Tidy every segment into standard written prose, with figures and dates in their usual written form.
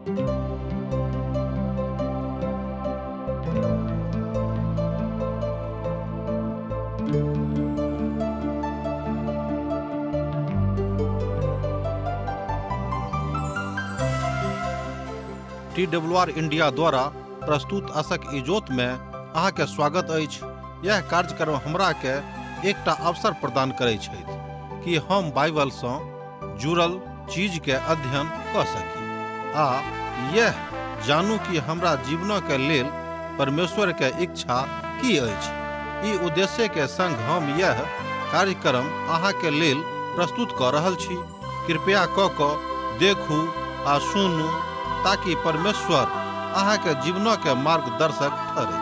TWR India द्वारा प्रस्तुत आशक इजोत में अहाँ के स्वागत अछि। यह कार्यक्रम हमरा के एकटा अवसर प्रदान करैत छथि कि हम बाइबल सँ जुड़ल चीज के अध्ययन क सकी आ यह जानू कि हमरा जीवन के लेल परमेश्वर के इच्छा की अछि। ई उद्देश्य के संग हम यह कार्यक्रम अहाँ के लेल प्रस्तुत क रहल छी। कृपया क देखू आ सुनू ताकि परमेश्वर अहाँ के जीवन के मार्गदर्शक ठहरे।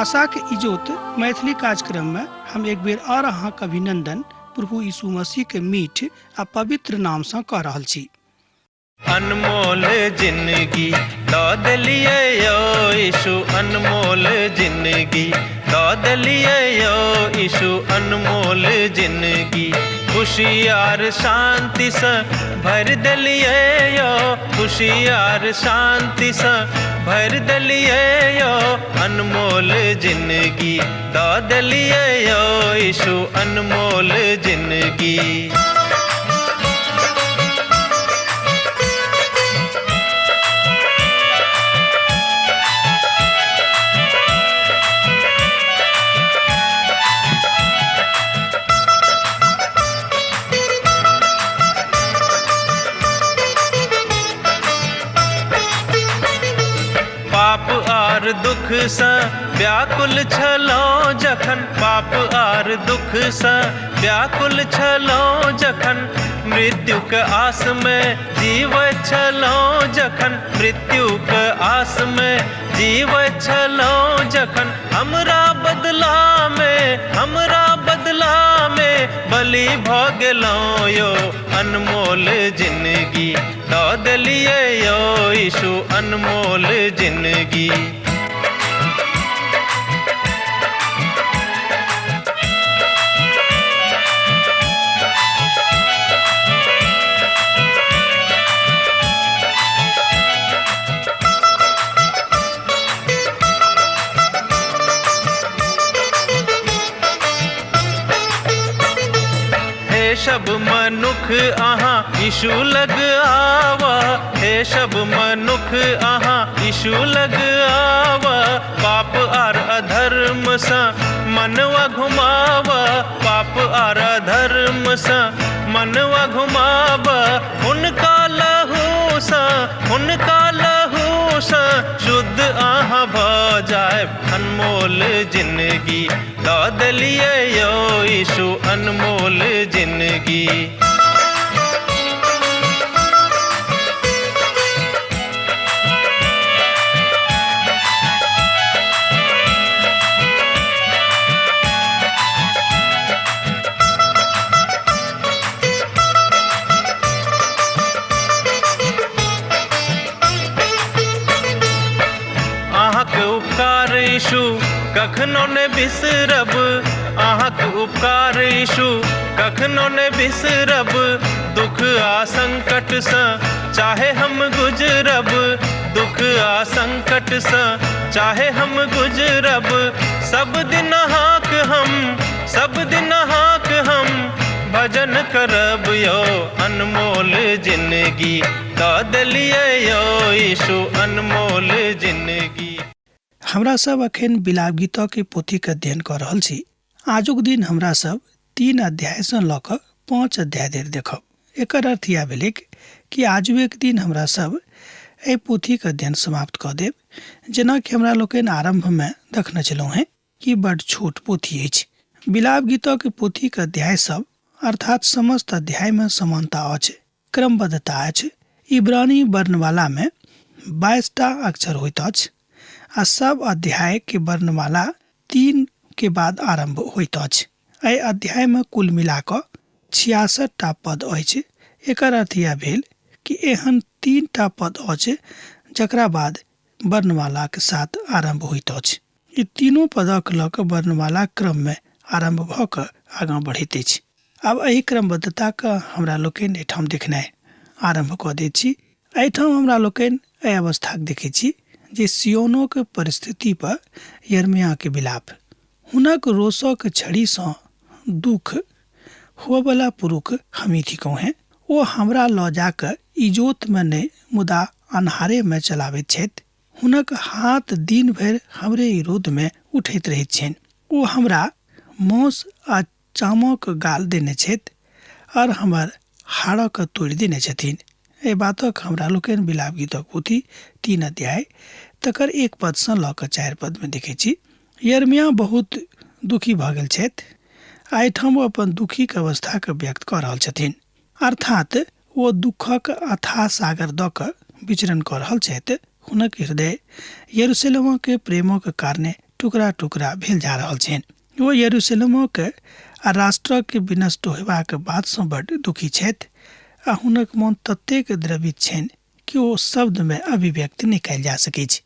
आशा के इजोत मैथिली कार्यक्रम में हम एक बेर और अहाँ के अभिनंदन प्रभु यीशु मसीह के मीठ आ पवित्र नाम से कह रहल छी। अनमोल जिंदगी दऽ देलियै यौ यीशु, अनमोल जिंदगी दऽ देलियै यौ यीशु, अनमोल जिंदगी खुशी आर शांति से भर देलियै यौ, खुशी आर शांति से भर देलियै यौ, अनमोल जिंदगी दऽ देलियै यौ यीशु, अनमोल जिंदगी। दुख सँ व्याकुल छलहुँ जखन, पाप आर दुख सँ व्याकुल छलहुँ जखन, मृत्युक आस में जीवैत छलहुँ जखन, मृत्युक आस में जीवैत छलहुँ जखन, हमरा बदला में बलि भऽ गेलहुँ यौ, अनमोल जिंदगी दऽ देलियै यौ यीशु, अनमोल जिंदगी। सब मनुख अहाँ यीशु लग आवा, हे सब मनुख अहाँ यीशु लग आवा, पाप आर अधर्म सँ मनवा घुमावा, पाप आर अधर्म सँ मनवा घुमावा, हुनका लहू सँ शुद्ध अहाँ भऽ जायब, अनमोल जिंदगी दऽ देलियै यौ यीशु, अनमोल जिंदगी। यीशु कखनो ने बिसरब, अहाँक उपकार यीशु कखनो ने बिसरब, दुख आ संकट सँ चाहे हम गुजरब, दुख आ संकट सँ चाहे हम गुजरब, सब दिन अहाँक हम भजन करब यौ, अनमोल जिंदगी दऽ देलियै यौ यीशु, अनमोल जिंदगी। हमरा सब अखन बिलाप गीत के पोथी के अध्ययन कर रहल छी। आजुक दिन हमरा सब 3 अध्याय से लऽ कऽ 5 अध्याय धरि देखब। एकर अर्थ यह भेलै कि आजू एक दिन हमरा सब एहि पोथी के अध्ययन समाप्त कऽ देब। जेना कि हमरा लोकनि आरंभ में देखने छलहुँ हैं कि बड़ छोट पोथी अछि। बिलाप गीत के पोथी के अध्याय सब अर्थात समस्त अध्याय में समानता अछि, क्रमबद्धता अछि। इब्रानी वर्णमाला में 22टा अक्षर होइत अछि आ सब अध्याय के वर्णमाला 3 के बाद आरंभ होइत अछि। एहि अध्याय में कुल मिला कऽ 66टा पद अछि। एकर अर्थ यह भेल कि एहन 3टा पद अछि जकरा बाद वर्णमाला के साथ आरंभ होइत अछि। ई तीनों पदक लऽ कऽ वर्णमाला क्रम में आरंभ भऽ कऽ आगाँ बढ़ैत अछि। आब एहि क्रमबद्धता के हमरा लोकनि एहिठाम देखनाइ आरंभ कऽ दैत छी एहिठाम हमरा लोकनि एहि अवस्थाक देखै छी जे सियोनोक परिस्थिति पर यिर्मयाह के विलाप। हुनक रोषक छड़ी सँ दुख हुअवला पुरुष हमी थिकौ हैं। ओ हमरा लऽ जाकऽ इजोत में नहि मुदा अन्हारे में चलाबैत छथि। हुनक हाथ दिन भरि हमरे विरोध में उठैत रहैत छनि। ओ हमरा मौस आ चामक गाल देने छथि और हमर हाड़क तोड़ि देने छथिन। एहि बातक हमरा लोकनि विलाप गीतक पोथी 3 अध्याय तकर 1 पद सँ लऽ कऽ 4 पद में देखै छी। यिर्मयाह बहुत दुखी भऽ गेल छथि। एहिठाम ओ अपन दुखीक अवस्था के व्यक्त कऽ रहल छथिन, अर्थात ओ दुखक अथाह सागर दऽ कऽ विचरण कऽ रहल छथि। हुनक हृदय यरूशलेम के प्रेमक कारणे टुकड़ा टुकड़ा भेल जा रहल छनि। ओ यरूशलेम के आ राष्ट्र के विनष्ट होयबाक बात सँ बड्ड दुखी छथि आ हुनक मोन ततेक द्रवित छनि कि ओ शब्द में अभिव्यक्त नहि कयल जा सकैत छै।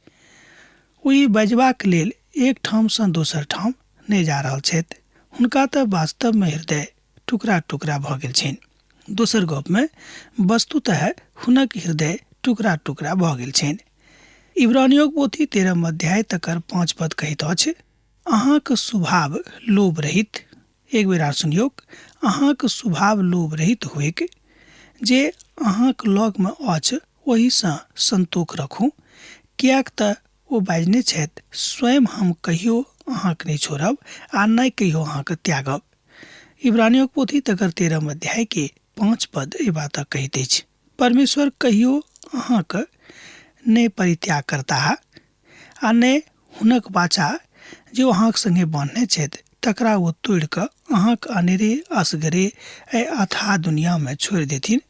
ओ ई बजबाक लेल एक ठाम सँ दोसर ठाम नहि जा रहल छथि। हुनका तऽ वास्तव में हृदय टुकड़ा टुकड़ा भऽ गेल छनि। दोसर गप में वस्तुतः हुनक हृदय टुकड़ा टुकड़ा भऽ गेल छनि। इब्रानियोक पोथी 13 अध्याय तकर 5 पद कहैत अछि, अहाँक स्वभाव लोभ रहित, एक बेर आर सुनियौक, अहाँक स्वभाव लोभ रहित होइक, जे अहाँक लग में अछि ओहि सँ संतोष रखू। किएक तऽ ओ बाजने छथि, स्वयं हम कहियो अहाँक नहि छोड़ब आ नहि कहियो अहाँक त्यागब। इब्रानियोक पोथी तकर 13 अध्याय के 5 पद एहि बातक कहैत अछि, परमेश्वर कहियो अहाँक नहि परित्याग करताह आ नहि हुनक वाचा जे अहाँक संगे बान्हने छथि तकरा ओ तोड़ि कऽ अहाँक अनेरे असगरे एहि अथाह दुनिया में छोड़ि देथिन,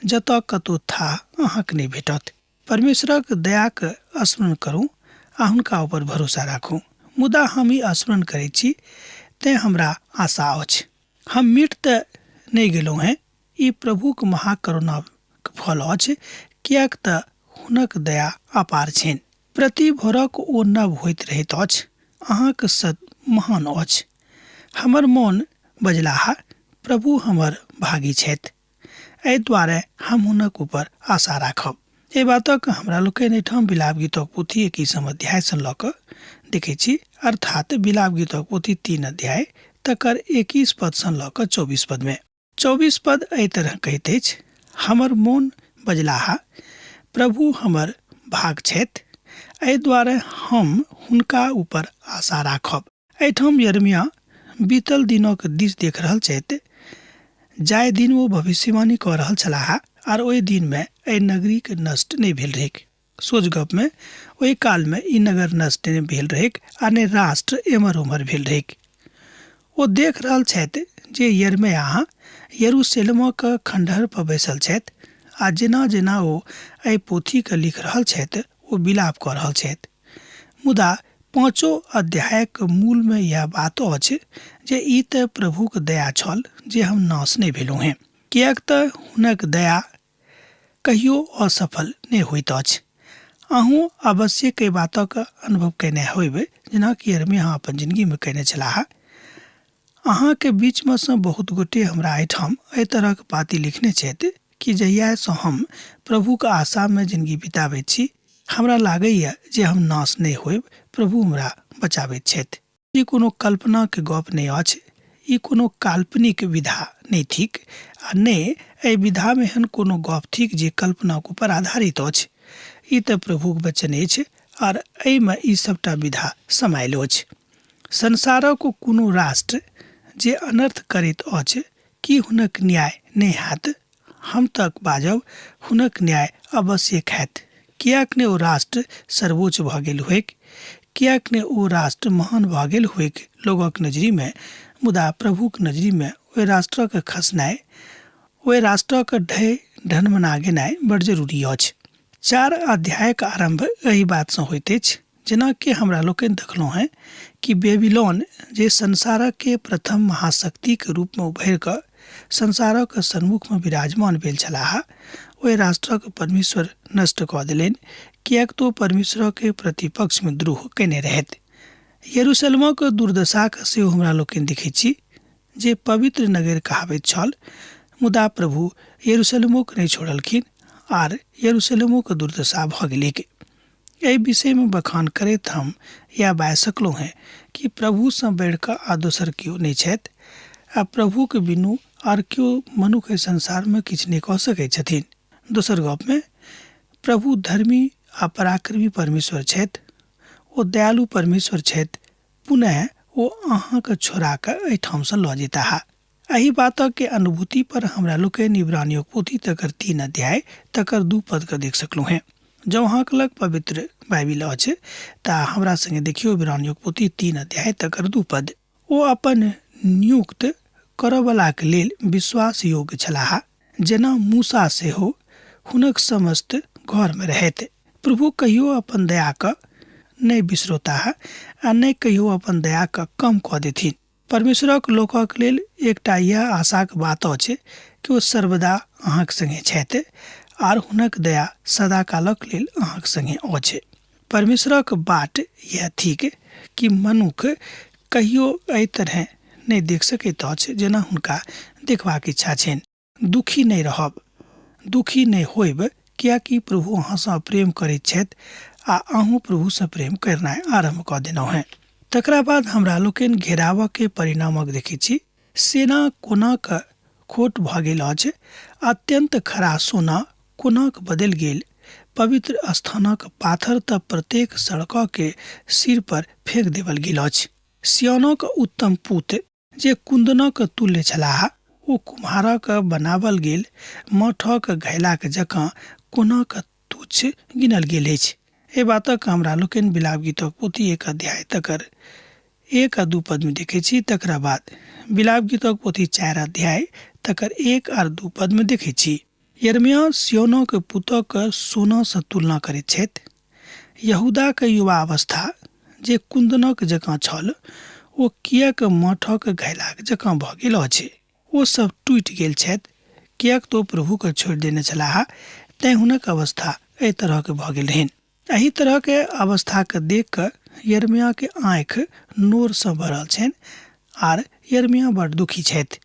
जतऽ कतौ थाह अहाँक नहि भेटत। परमेश्वरक दयाक स्मरण करू आ हुनका ऊपर भरोसा राखू। मुदा हम ई स्मरण करैत छी तेँ हमरा आशा अछि। हम मिट तऽ नहि गेलहुँ हैं। ई प्रभुक महाकरुणाक फल अछि, किएक तऽ हुनक दया अपार छनि। प्रति भोरक ओ नव होइत रहैत अछि। अहाँक सत्य महान अछि। हमर मोन बजलाहा, प्रभु हमर भागी छथि। एहि दुआरे हम हुनक ऊपर आशा राखब। एहि बातक हमरा लोकनि एहिठाम विलाप गीतक पोथी 21 अध्याय सँ लऽ कऽ देखै छी, अर्थात विलाप गीतक पोथी 3 अध्याय तकर 21 पद सँ लऽ कऽ 24 पद में। 24 पद एहि तरह कहैत अछि, हमर मोन बजलाहा, प्रभु हमर भाग छथि। एहि दुआरे हम हुनका ऊपर आशा राखब। एहिठाम यिर्मयाह बीतल दिनक दिस देख रहल छथि। जाहि दिन ओ भविष्यवाणी कऽ रहल छलाह आर ओहि दिन में एहि नगरी के नष्ट नहि भेल रहैक। सोझ गप में ओहि काल में ई नगर नष्ट नहि भेल रहैक आ नहि राष्ट्र एमर उमर भेल रहैक। ओ देख रहल छथि जे यिर्मयाह यरूशलेमक खंडहर पर बैसल छथि आ जेना जेना ओ एहि पोथी के लिख रहल छथि ओ विलाप कऽ रहल छथि। मुदा 5 अध्यायक मूल में यह बात अछि जे ई तऽ प्रभुक दया छल जे हम नाश नहि भेलहुँ हैं, किएक तऽ हुनक दया कहियो असफल नहि होइत अछि। अहूँ अवश्य कई बातक अनुभव कयने होयबै, जेना कि यिर्मयाह अपन जिंदगी में कयने छलाह। अहाँ के बीच में सँ बहुत गोटे हमरा एहिठाम एहि तरहक पाती लिखने छथि कि जहिया सँ हम प्रभुक आशा में जिंदगी बिताबैत छी, हमरा लागैए जे हम नाश नहि होयब, प्रभु हमरा बचाबैत छथि। ई कोनो कल्पना के गप नहि अछि। ई कोनो काल्पनिक विधा नहि थिक आ नहि एहि विधा में एहन कोनो गप थिक जे कल्पना के ऊपर आधारित अछि। ई तऽ प्रभुक वचन अछि और एहि में ई सबटा विधा समायल अछि। संसारक कोनो राष्ट्र जे अनर्थ करैत अछि कि हुनक न्याय नहि हैत। हम तक बाजब, हुनक न्याय अवश्य हैत। किएक ने ओ राष्ट्र सर्वोच्च भऽ गेल होइक, किएक ने ओ राष्ट्र महान भऽ गेल होइक लोगक नजरी में, मुदा प्रभुक नजरी में ओहि राष्ट्रक खसनाइ, ओहि राष्ट्रक ढह ढनमना गेनाइ बड़ जरूरी अछि। 4 अध्यायक आरंभ एहि बात सँ होइत अछि, जेना कि हमरा लोकनि देखलहुँ हैं कि बेबीलोन जे संसारक के प्रथम महाशक्ति के रूप में उभरि कऽ संसारक सन्मुख में विराजमान भेल छलाह, ओहि राष्ट्रक परमेश्वर नष्ट कऽ देलनि, किएक तो परमेश्वर के प्रतिपक्ष में द्रोह कयने रहथि। यरूशलेमक दुर्दशाक सेहो हमरा लोकनि देखैत छी, जे पवित्र नगर कहाबैत छल, मुदा प्रभु यरूशलेमोक नहि छोड़लखिन आर यरूशलेमो के दुर्दशा भ गेलै। एहि विषय में बखान करैत हम यह बाजि सकलहुँ हैं कि प्रभु से बढ़ि कऽ आ दोसर केओ नहि छथि, आ प्रभु के बिनु आर केओ मनुख एहि संसार में किछु नहि कऽ सकैत छथिन। दोसर गप में प्रभु धर्मी आ पराक्रमी परमेश्वर छथि, ओ दयालु परमेश्वर छथि। पुनः ओ अहाँके छोड़ा कऽ एहिठाम से लऽ जेताह। एहि बातक के अनुभूति पर हमरा लोकनि इब्रानियों पोथी तकर 3 अध्याय तकर 2 पद के देख सकलहुँ हैं। जब अहाँके लग पवित्र बाइबिल अछि तऽ हमरा संगे देखियो इब्रानियों पोथी 3 अध्याय तकर 2 पद। ओ अपन नियुक्त करयवला के लेल विश्वास योग्य छलाह, जेना मूसा सेहो हुनक समस्त घर में रहैत। प्रभु कहियो अपन दया क नहि बिसरोताह आ नहि कहियो अपन दया क कम कऽ देथिन। परमेश्वरक लोकक लेल एकटा यह आशाक बात अछि कि ओ सर्वदा अहाँक संगे छथि आर हुनक दया सदा कालक लेल अहाँक संगे अछि। परमेश्वरक बाट यह थिक कि मनुख कहियो एहि तरह नहि देख सकैत अछि जेना हुनका देखबाक इच्छा छनि। दुखी नहि रहब, दुखी नहि होयब, कियाकि प्रभु अहाँ सँ प्रेम करैत छथि आ अहूँ प्रभु से प्रेम करनाइ आरम्भ कऽ देलहुँ हैं। तकरा बाद हमरा लोकनि घेराव के परिणामक देखैत छी। सेना कोनाक खोट भऽ गेल अछि, अत्यंत खरा सोना कोनाक बदलि गेल। पवित्र स्थानक पाथर तऽ प्रत्येक सड़क के सिर पर फेंक देवल गेल अछि। सिय्योनक उत्तम पुत्र जे कुंदनक तुल्य छलाह, ओ कुम्हारक बनावल गेल मठक घैलाक जकाँ कोनाक तुच्छ गिनल गेल अछि। एहि बातक हमरा लोकनि विलाप गीतक पोथी 1 अध्याय तकर 1 आ 2 पद में देखै छी। तकरा बाद विलाप गीतक पोथी 4 अध्याय तकर 1 आर 2 पद में देखै छी। यिर्मयाह सिय्योनक पुतक सोना से तुलना करैत छथि। यहूदा के युवा अवस्था जे कुंदनक जकाँ छल, ओ किएक मठक घैलाक जकाँ भऽ गेल अछि। ओ सब टूटि गेल छथि, किएक तो प्रभु के छोड़ि देने छलाह, तैं हुनक अवस्था एहि तरह के भऽ गेल रहनि। एही तरह के अवस्था के देख कऽ यिर्मयाह के आँखि नोर से भरल छनि आर यिर्मयाह बड़ दुखी छथि।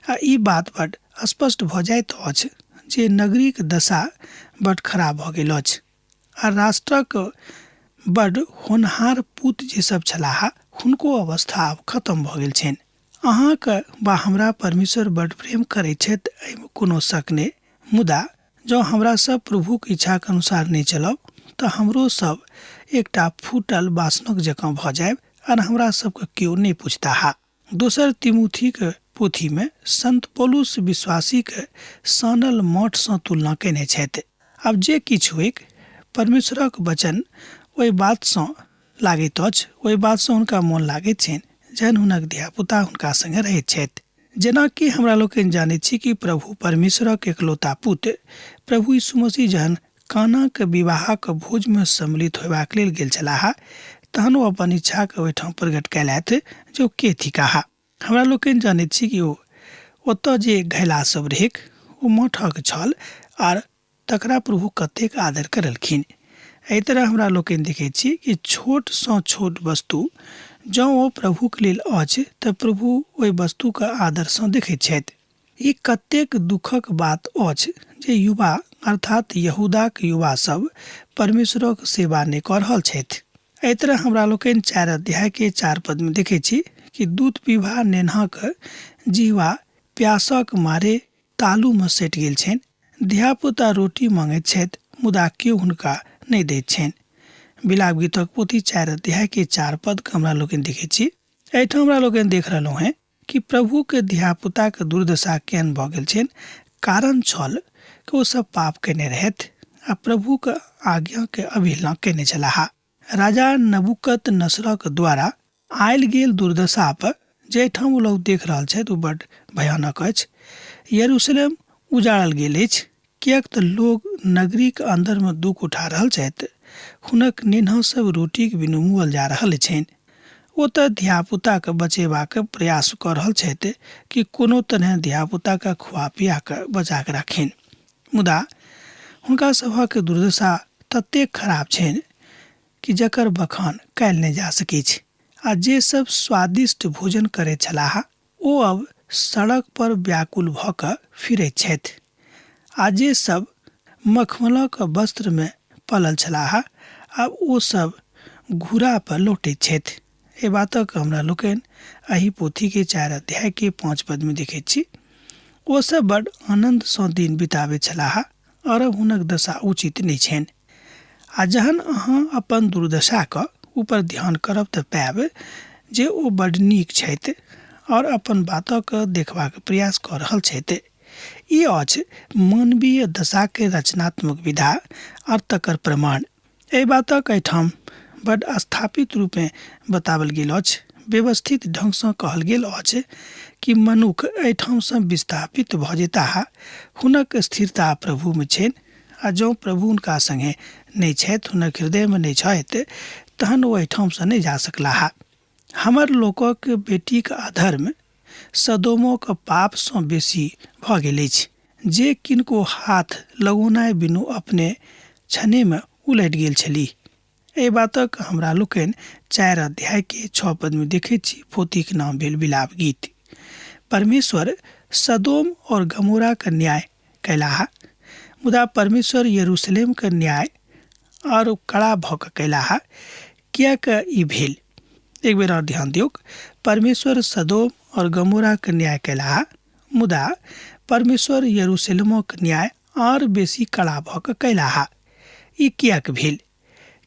आ ई बात बड़ स्पष्ट भऽ जाइत अछि जे नगरीक दशा बड़ खराब भऽ गेल अछि आ राष्ट्रक बड़ होनहार पूत जे सब छलाह, हुनको अवस्था आब खत्म भऽ गेल छनि। अहाँके वा हमरा परमेश्वर बड़ प्रेम करैत छथि, एहिमे कोनो शक नहि। मुदा जँ हमरा सब प्रभुक इच्छाक अनुसार नहि चलब तऽ हमरो सब एकटा फूटल बासनक जकाँ भऽ जायब और हमरा सबके केओ नहीं पूछता। दोसर तिमुथी के पोथी में संत पौलुस विश्वासी के सानल मठ सँ तुलना केने छथि। आब जे किछु होइक, परमेश्वरक वचन ओहि बात सँ लागैत अछि, ओहि बात सँ हुनका मोन लागैत छनि जहन हुनक धियापुता हुनका संगे रहैत छथि। जेना कि हमरा लोकनि जानैत छी कि प्रभु परमेश्वरक एकलौता पुत्र प्रभु यीशु मसीह जहन काना के विवाहक भोज में सम्मिलित होयबाक लेल गेल छलाह, तहन ओ अपन इच्छा के ओहिठाम प्रकट कयलथि जे ओ के थिकाह। हमरा लोकनि जानैत छी कि ओ ओतऽ जे घैला सब रहैक, ओ मठक छल आर तकरा प्रभु कतेक आदर करलखिन। एहि तरह हमरा लोकनि देखैत छी कि छोट सँ छोट वस्तु जँ ओ प्रभुक लेल अछि तऽ प्रभु ओहि वस्तुके आदर सँ देखैत छथि। ई कतेक दुखक बात अछि जे युवा अर्थात यहूदाक युवा सब परमेश्वरक सेवा नहि कऽ रहल छथि। एहि तरह हमरा लोकनि 4 अध्याय के 4 पद में देखैत छी कि दूध पीबा नेन्हक जीवा प्यासक मारे तालू में सटि गेल छनि। धियापुता रोटी मांगैत छथि, मुदा केओ हुनका नहि दैत छनि। विलाप गीतक पोथी 4 अध्याय के 4 पद के हमरा लोकनि देखैत छी। एहिठाम हमरा लोकनि देख रहलहुँ हैं कि प्रभु के धियापुता के दुर्दशा केहन भऽ गेल छनि। कारण छल कि ओ सब पाप केने रहथि आ प्रभु के आज्ञा के अवहेलना केने छलाह। राजा नबुकत नसरक द्वारा आयल गेल दुर्दशा पर जाहिठाम लोग देख रहल छथि, ओ बड़ भयानक अछि। यरूशलेम उजाड़ल गेल अछि, किएक तऽ लोग नगरी के अंदर में दुख उठा रहल छथि। हुनक नेन्हा सब रोटी के बिनु मुअल जा रहल छनि। ओ तऽ धियापुता के बचेबाक प्रयास कऽ रहल छथि कि कोनो तरह धियापुता के खुआ पिया के बचा के राखिन, मुदा हुनका सभक दुर्दशा ततेक खराब छनि कि जकर बखान कयल नहि जा सकैत छै। आ जे सब स्वादिष्ट भोजन करैत छलाह, ओ अब सड़क पर व्याकुल भऽ कऽ फिरैत छथि। आ जे सब मखमलक वस्त्र में पलल छलाह आ ओ सब घूरा पर लौटैत छथि। ए बातक हमरा लोकनि एहि पोथी के 4 अध्याय के 5 पद में देखैत छी। ओ सब बड़ आनंद सँ दिन बिताबैत छलाह और हुनक दशा उचित नहि छनि। आ जहन अहाँ अपन दुर्दशाक ऊपर ध्यान करब तऽ पायब जे ओ बड़ नीक छथि और अपन बातक देखबाक प्रयास कऽ रहल छथि। ई अछि मानवीय दशा के रचनात्मक विधा और तकर प्रमाण। एहि बातक एहिठाम बड़ स्थापित रूप में बतावल गेल अछि। व्यवस्थित ढंग सँ कहल गेल अछि कि मनुख एहिठाम सँ विस्थापित भऽ जेताह। हुनक स्थिरता प्रभु में छनि आ जँ प्रभु हुनका संगे नहि छथि, हुनक हृदय में नहि छथि, तहन ओ एहिठाम सँ नहि जा सकलाह। हमर लोकक बेटीक अधर्म सदोमक पाप सँ बेसी भऽ गेल अछि, जे किनको हाथ लगौनाइ बिनु अपने क्षणे में उलटि गेल छलीह। एहि बातक हमरा लोकनि 4 अध्याय के 6 पद में देखैत छी। पोथीक नाम भेल विलाप गीत। परमेश्वर सदोम और गमोरा का न्याय कैलाह, मुदा परमेश्वर यरूशलेम का न्याय और कड़ा भऽ कऽ कैलाह। कियाक ई भेल? एक बेर और ध्यान दियौक। परमेश्वर सदोम और गमोरा का न्याय कैलाह, मुदा परमेश्वर यरूशलेमक न्याय और बेसी कड़ा भऽ कऽ कैलाह। ई कियाक भेल?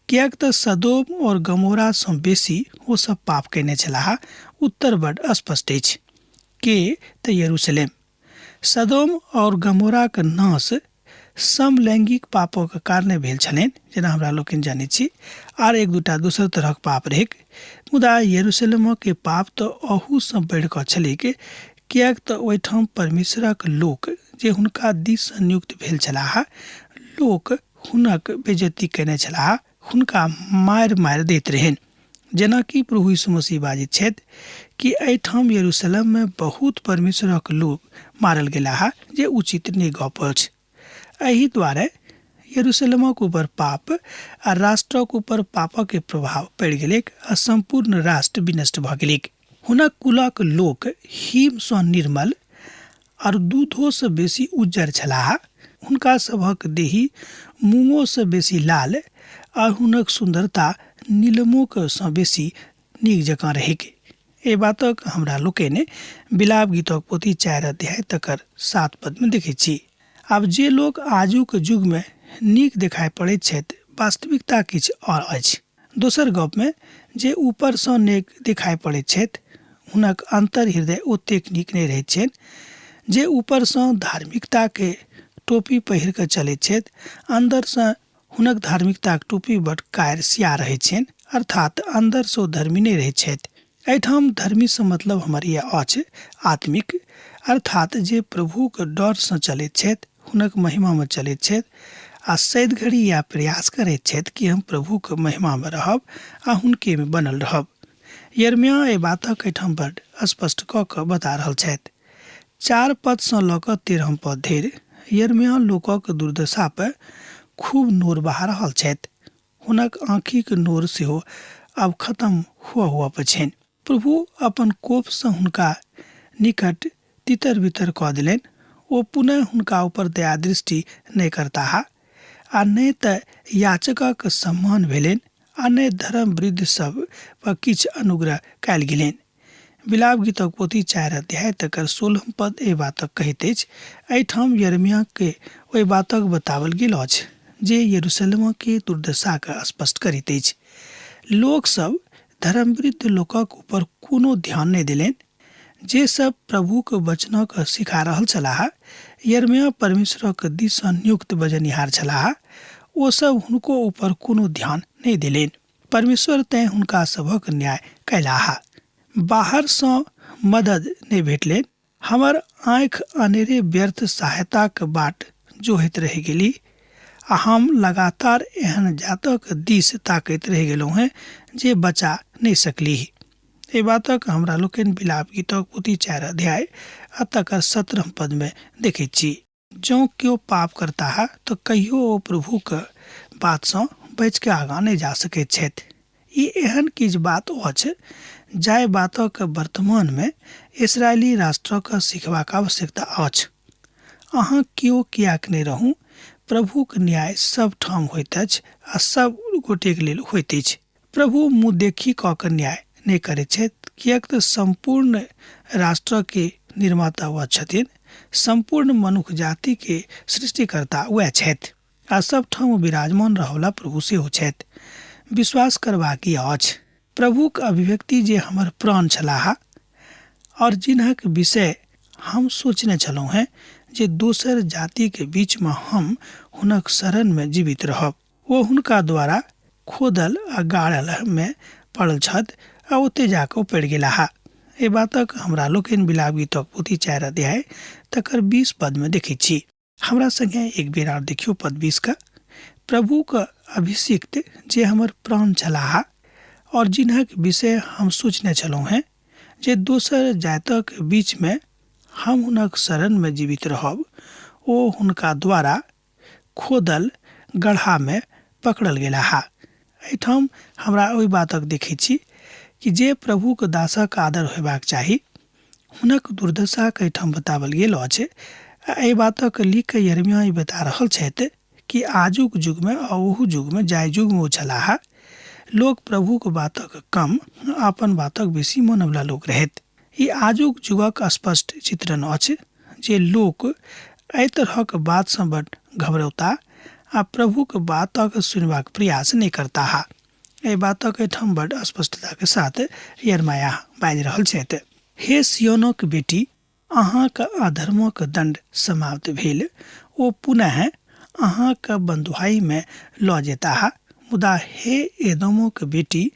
कियाक तऽ सदोम और गमोरा सँ बेसी ओ सब पाप कयने छलाह। उत्तर बड़ स्पष्ट अछि। के तऽ यरूशलेम। सदोम और गमोराक नाश समलैंगिक पापक कारणे भेल छलनि, जेना हमरा लोकनि जानै छी, आर एक दूटा दोसर तरहक पाप रहैक। मुदा यरूशलेमक के पाप तऽ अहू सँ बढ़ि कऽ छलैक, कियाक तऽ ओहिठाम परमेश्वरक लोक जे हुनका दिस सँ नियुक्त भेल छलाह, लोक हुनक बेइज्जती कयने छलाह, हुनका मारि दैत रहनि। जेनाकि प्रभु यीशु मसीह बाजैत छथि कि एहिठाम यरूशलेम में बहुत परमेश्वरक लोक मारल गेलाह, जे उचित नहि गप अछि। एहि दुआरे यरूशलेमक ऊपर पाप आ राष्ट्रक ऊपर पापक के प्रभाव पड़ि गेलैक आ संपूर्ण राष्ट्र विनष्ट भऽ गेलैक। हुनक कुलक लोक हिम सँ निर्मल और दूधो सँ बेसी उज्जर छलाह। हुनका सभक देही मूंगो सँ बेसी लाल आ हुनक सुंदरता नीलमोक सँ बेसी नीक जकाँ रहैक। एहि बातक हमरा लोकनि विलाप गीतक पोथी 4 अध्याय तकर 7 पद में देखैत छी। आब जे लोक आजुक युग में नीक देखाइ पड़ैत छथि, वास्तविकता किछु और अछि। दोसर गप में जे ऊपर सँ नीक देखाइ पड़ैत छथि, हुनक अंतर हृदय ओतेक नीक नहि रहैत छनि। जे ऊपर सँ धार्मिकता के टोपी पहिर कऽ चलैत छथि, अंदर सँ हुनक धार्मिकताक टोपी बड़ कार सिया रहैत छनि, अर्थात अंदर सँ ओ धर्मी नहि रहैत छथि। एहिठाम धर्मी सँ मतलब हमर यह अछि आत्मिक, अर्थात जे प्रभुक डर सँ चलैत छथि, हुनक महिमा में चलैत छथि आ सैद घड़ी या प्रयास करैत छथि कि हम प्रभुक महिमा में रहब आ हुनके में बनल रहब। यिर्मयाह एहि बातक एहिठाम बड़ स्पष्ट कऽ कऽ बता रहल छथि। 4 पद सँ लऽ कऽ 13 पद धरि यिर्मयाह लोकक दुर्दशा पर खूब नोर बहा रहल छथि। हुनक आँखिक नोर सेहो आब खत्म हुआ पर छनि। प्रभु अपन कोप सँ हुनका निकट तितर बितर कऽ देलनि। ओ पुनः हुनका ऊपर दया दृष्टि नहि करताह, आ नहि तऽ याचकक सम्मान भेलनि, आ नहि धर्म वृद्ध सब पर किछु अनुग्रह कयल गेलनि। विलाप गीतक पोथी 4 अध्याय तकर 16 पद एहि बातक कहैत अछि। एहिठाम यिर्मयाह के ओहि बातक बतावल गेल अछि जे यरूशलेम के दुर्दशा के स्पष्ट करैत अछि। लोक सब धर्मवृद्ध लोकक ऊपर कोनो ध्यान नहि देलनि, जे सब प्रभुक वचनक सिखा रहल छलाह। यिर्मयाह परमेश्वरक दिस सँ नियुक्त बजनिहार छलाह, ओ सब हुनको ऊपर कोनो ध्यान नहि देलनि। परमेश्वर तैं हुनका सभक न्याय कैलाह। बाहर सँ मदद नहि भेटलनि। हमर आँखि अनेरे व्यर्थ सहायताक बाट जोहैत रहि गेली, आ हम लगातार एहन जातक दिस ताकैत रहि गेलहुँ हैं जे बचा नहि सकलीह। एहि बातक हमरा लोकनि विलाप गीतक पोथी 4 अध्याय आ तकर 17 पद में देखैत छी। जँ केओ पाप करताह तऽ कहियो ओ प्रभुक बात सँ बचि के आगाँ नहि जा सकैत छथि। ई एहन किछु बात अछि जाहि बातक वर्तमान में इस्राएली राष्ट्रक सिखबाक आवश्यकता अछि। अहाँ केओ कियाक नहि रहू, प्रभुक न्याय सब ठाम होइत अछि आ सब गोटेक लेल होइत अछि। प्रभु मुँह देखी कऽ के न्याय नहि करैत छथि, किएक तऽ संपूर्ण राष्ट्र के निर्माता वह छथिन, संपूर्ण मनुष्य जाति के सृष्टिकर्ता वह छथि आ सब ठाम विराजमान रहला प्रभु सेहो छथि। विश्वास करबाक ई अछि प्रभुक अभिव्यक्ति जे हमर प्राण छलाह और जिन्हक विषय हम सोचने छलहुँ हैं जे दोसर जाति के बीच में हम हुनक शरण में जीवित रहब। वो हुनका द्वारा खोदल आ गाड़ल में पड़ल छथि आ ओते जाके पड़ि गेलाह। ए बातक हमरा लोकनि बिलाप गीतक पोथी 4 अध्याय तकर 20 पद में देखै छी। हमरा संगे एक बेर और देखियो पद 20 का। प्रभु का अभिषिक्त जे हमर प्राण छलाह और जिन्हक विषय हम सोचने छलहुँ हैं जे दोसर जातक बीच में हम हुनक शरण में जीवित रहब, ओ हुनका द्वारा खोदल गड्ढा में पकड़ल गेलाह। एहिठाम हमरा ओहि बातक देखै छी कि जे प्रभुक दासक आदर होयबाक चाही हुनक दुर्दशा के एहिठाम बतावल गेल अछि। एहि बातक लिख के यिर्मयाह ई बता रहल छथि कि आजुक युग में आ ओहू युग में जाय युग में ओ छलाह, लोग प्रभुक बातक कम अपन बातक बेसी मानवला लोग रहैत। ई आजुक युगक स्पष्ट चित्रण अछि जे लोक एहि तरहक बात सँ बड घबरौता आ प्रभुक बातक सुनबाक प्रयास नहीं करता। एहि बातक एहिठाम बड स्पष्टता के साथ यिर्मयाह बाजि रहल छथि। हे सियोनक बेटी, अहाँक अधर्मक दंड समाप्त भेल, ओ पुनः अहाँक बंधुआई में लऽ जेताह। मुदा हे एदोमक बेटी,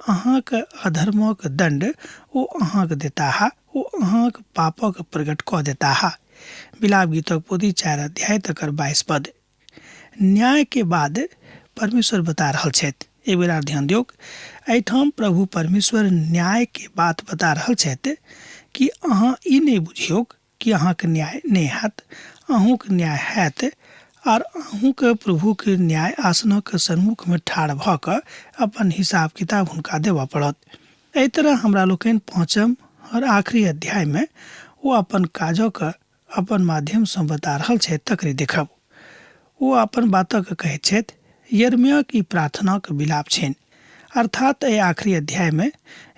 अहाँक अधर्मक दंड ओ अहाँक देताह, ओ अहाँक पापक प्रकट कऽ देताह। बिलाप गीतक पोथी 4 अध्याय तकर 22 पद। न्याय के बाद परमेश्वर बता रहल छथि। एक बेर और ध्यान दियौक, एहिठाम प्रभु परमेश्वर न्याय के बात बता रहल छथि कि अहाँ ई नहीं बुझियौक कि अहाँक न्याय नहीं हैत, अहूँक न्याय हैत और अहूँक प्रभुक न्याय आसनक सन्मुख में ठाढ़ भऽ कऽ अपन हिसाब किताब हुनका देबऽ पड़त। एहि तरह हमरा लोकनि 5म और आखिरी अध्याय में वो अपन काजक अपन माध्यम से बता रहल छथि तकरे देखब। वो अपन बातक कहैत छथि। यिर्मयाह की प्रार्थना के विलाप छनि, अर्थात एहि आखिरी अध्याय में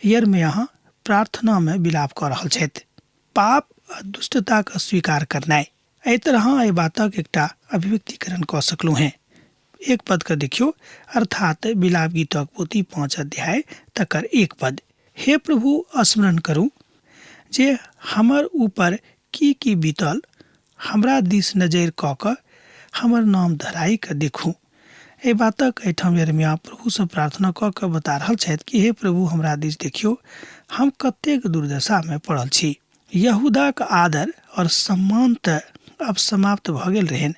यिर्मयाह प्रार्थना में विलाप कऽ रहल छथि। पाप आ दुष्टता के स्वीकार करनाइ, एहि तरह एहि बातक एकटा अभिव्यक्तिकरण कऽ सकलहुँ हैं। एक पद के देखियो, अर्थात बिलाप गीतक पोथी 5 अध्याय तकर 1 पद। हे प्रभु, स्मरण करू जे हमर ऊपर की बीतल, हमरा दिस नजर कऽ कऽ हमर नाम धराई के देखू। एहि बातक एहिठाम यिर्मयाह प्रभु से प्रार्थना कऽ कऽ बता रहल छथि कि हे प्रभु, हमरा दिस देखियो, हम कतेक दुर्दशा में पड़ल छी। यहूदाक आदर और सम्मान तऽ अब समाप्त भऽ गेल रहनि,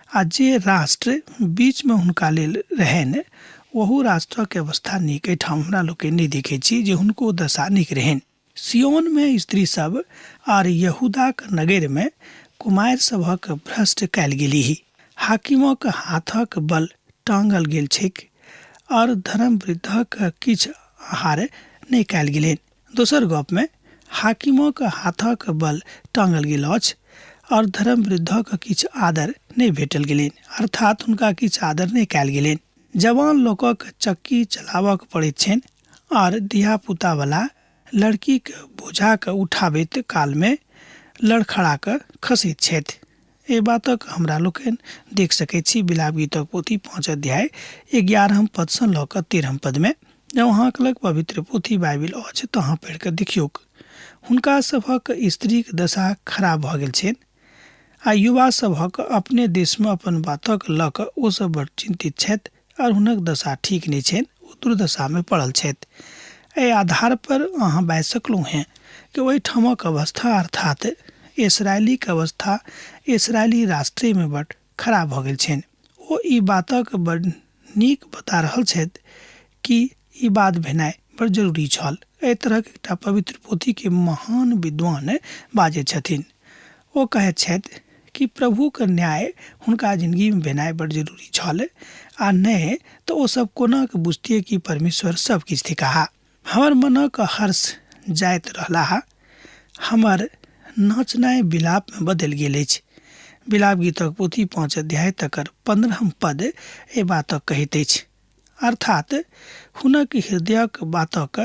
आ जे राष्ट्र बीच में हुनका लेल रहनि वहू राष्ट्रक अवस्था नीक एहिठाम हमरा लोकनि नहीं देखै छी जे हुनको दशा नीक रहनि। सियोन में स्त्री सब और यहूदाक नगर में कुमारि सभक भ्रष्ट कयल गेलीह। हाकिमक हाथक बल टांगल गेल छैक और धर्म वृद्धक किछ आहार नहीं कयल गेलनि। दोसर गप में हाकिमक हाथक बल टांगल गेल अछि और धर्म वृद्धक किछ आदर नहीं भेटल गेलनि, अर्थात हुनका किछ आदर नहीं कयल गेलनि। जवान लोकक चक्की चलाबक पड़ैत छनि और धिया पुता वाला लड़की के बोझा के उठाबैत काल में लड़खड़ा के खसैत छथि। एहि बातक हमरा लोकनि देख सकैत छी बिलाप गीतक पोथी 5 अध्याय 11 पद से लऽ कऽ 13 पद में। जब अहाँक लग पवित्र पोथी बाइबिल अछि तऽ अहाँ पढ़ि कऽ देखियौक। हुनका सभक स्त्रीक दशा खराब भऽ गेल छनि आ युवा सभक अपने देश में अपन बातक लऽ कऽ ओ सब बड़ चिंतित छथि और हुनक दशा ठीक नहीं छनि, ओ दुर्दशा में पड़ल छथि। एहि आधार पर अहाँ बाजि सकलहुँ हैं कि ओहिठामक अवस्था अर्थात इसराइली के अवस्था इसराइली राष्ट्र में बड़ खराब भऽ गेल छनि। ओ ई बातक बड़ नीक बता रहल छथि कि ई बात भेनाइ बड़ जरूरी छल। एहि तरहक एकटा पवित्र पोथी के महान विद्वान बाजै छथिन। ओ कहैत छथि कि प्रभु के न्याय हुनका जिंदगी में भेनाइ बड़ जरूरी छल, आ नहि तऽ ओ सब कोना के बुझतियै कि परमेश्वर सब किछु थिकाह। हमर मनक हर्ष जाइत रहलाह, हमर नाचनाइ विलाप में बदलि गेल अछि। बिलाप गीतक पोथी 5 अध्याय तकर 15 पद ए बातक कहैत अछि, अर्थात हुनक हृदयक बातक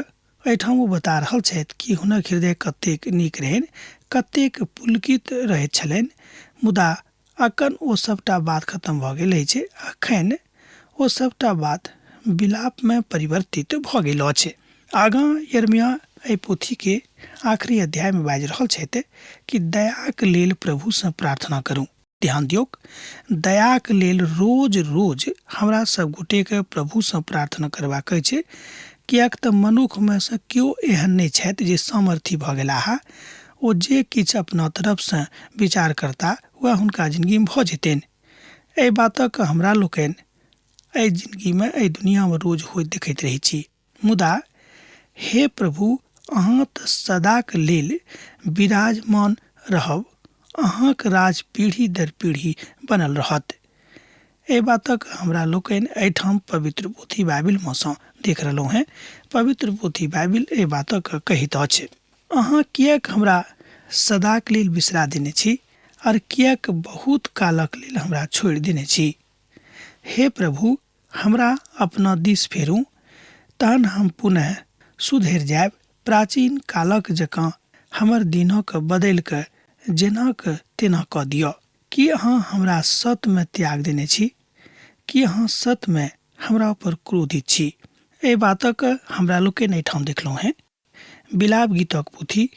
एहिठाम बता रहल छथि कि हुनक हृदय कतेक नीक रहनि, कतेक पुलकित रहैत छलनि। मुदा अखन ओ सबटा बात खत्म भऽ गेल अछि। अखन ओ सबटा बात बिलाप में परिवर्तित भऽ गेल अछि। आगाँ यिर्मयाह एहि पोथी के आखिरी अध्याय में बाजि रहल छथि कि दयाक लेल प्रभु से प्रार्थना करू। ध्यान दियौक, दयाक लेल रोज रोज हमरा सब गोटे के प्रभु से प्रार्थना करबाक अछि, कियाक तऽ मनुख में से केओ एहन नहि छथि जे सामर्थी भऽ गेलाह। ओ जे किछु अपना तरफ से विचार करता वह हुनका जिंदगी में भऽ जेतनि। एहि बातक हमरा लोकनि एहि जिंदगी में एहि दुनिया में रोज होइत देखैत रहै छी। मुदा हे प्रभु, अहाँ तऽ सदाक लेल विराजमान रहब, अहाँक राज पीढ़ी दर पीढ़ी बनल रहत। एहि बातक हमरा लोकनि एहिठाम पवित्र पोथी बाइबिल में सँ देख रहलहुँ हैं। पवित्र पोथी बाइबिल एहि बातक कहैत अछि, अहाँ किएक हमरा सदाक लेल बिसरा देने छी, और किएक बहुत कालक लेल हमरा छोड़ि देने छी। हे प्रभु, हमरा अपना दिस फेरू, तहन हम पुनः सुधरि जायब। प्राचीन कालक जकाँ हमर दिनक बदलि कऽ जेनाक तेना कऽ दिअ। कि अहाँ हमरा सत्य में त्याग देने छी, कि अहाँ सत्य में हमरा पर क्रोधित छी। एहि बातक हमरा लोकनि एहिठाम देखलहुँ हैं। बिलाप गीतक पोथी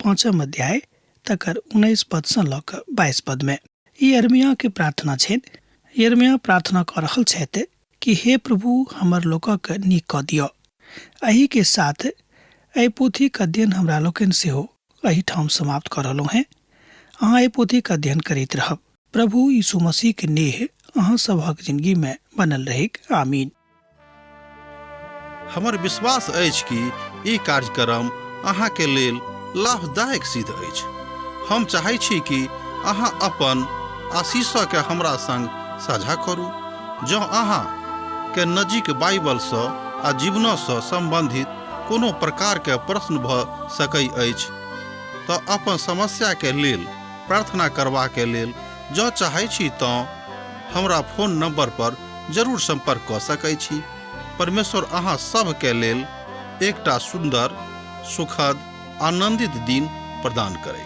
5 अध्याय तकर 19 पद से लऽ कऽ 22 पद में ई यिर्मयाह के प्रार्थना छनि। यिर्मयाह प्रार्थना कऽ रहल छथि कि हे प्रभु, हमर लोकक नीक कऽ दिअ। एही के साथ एहि पोथी के अध्ययन हमरा लोकनि सेहो एहिठाम समाप्त कऽ रहलहुँ हैं। अहाँ एहि पोथी के अध्ययन करैत रहब। प्रभु यीशु मसीह के नेह अहाँ सभक जिंदगी में बनल रहैक। आमीन। हमर विश्वास अछि कि ई कार्यक्रम अहाँ के लेल लाभदायक सिद्ध अछि। हम चाहै छी कि अहाँ अपन आशीषक के हमरा संग साझा करू। जँ अहाँ के नजीक बाइबल से आ जीवन से संबंधित कोनो प्रकार के प्रश्न भऽ सकै अछि तऽ अपन समस्या के लेल प्रार्थना करबा के लेल जँ चाहै छी तऽ हमरा फोन नंबर पर जरूर संपर्क कऽ सकै छी। परमेश्वर अहाँ सब के लेल एकटा सुंदर, सुखद, आनंदित दिन प्रदान करै।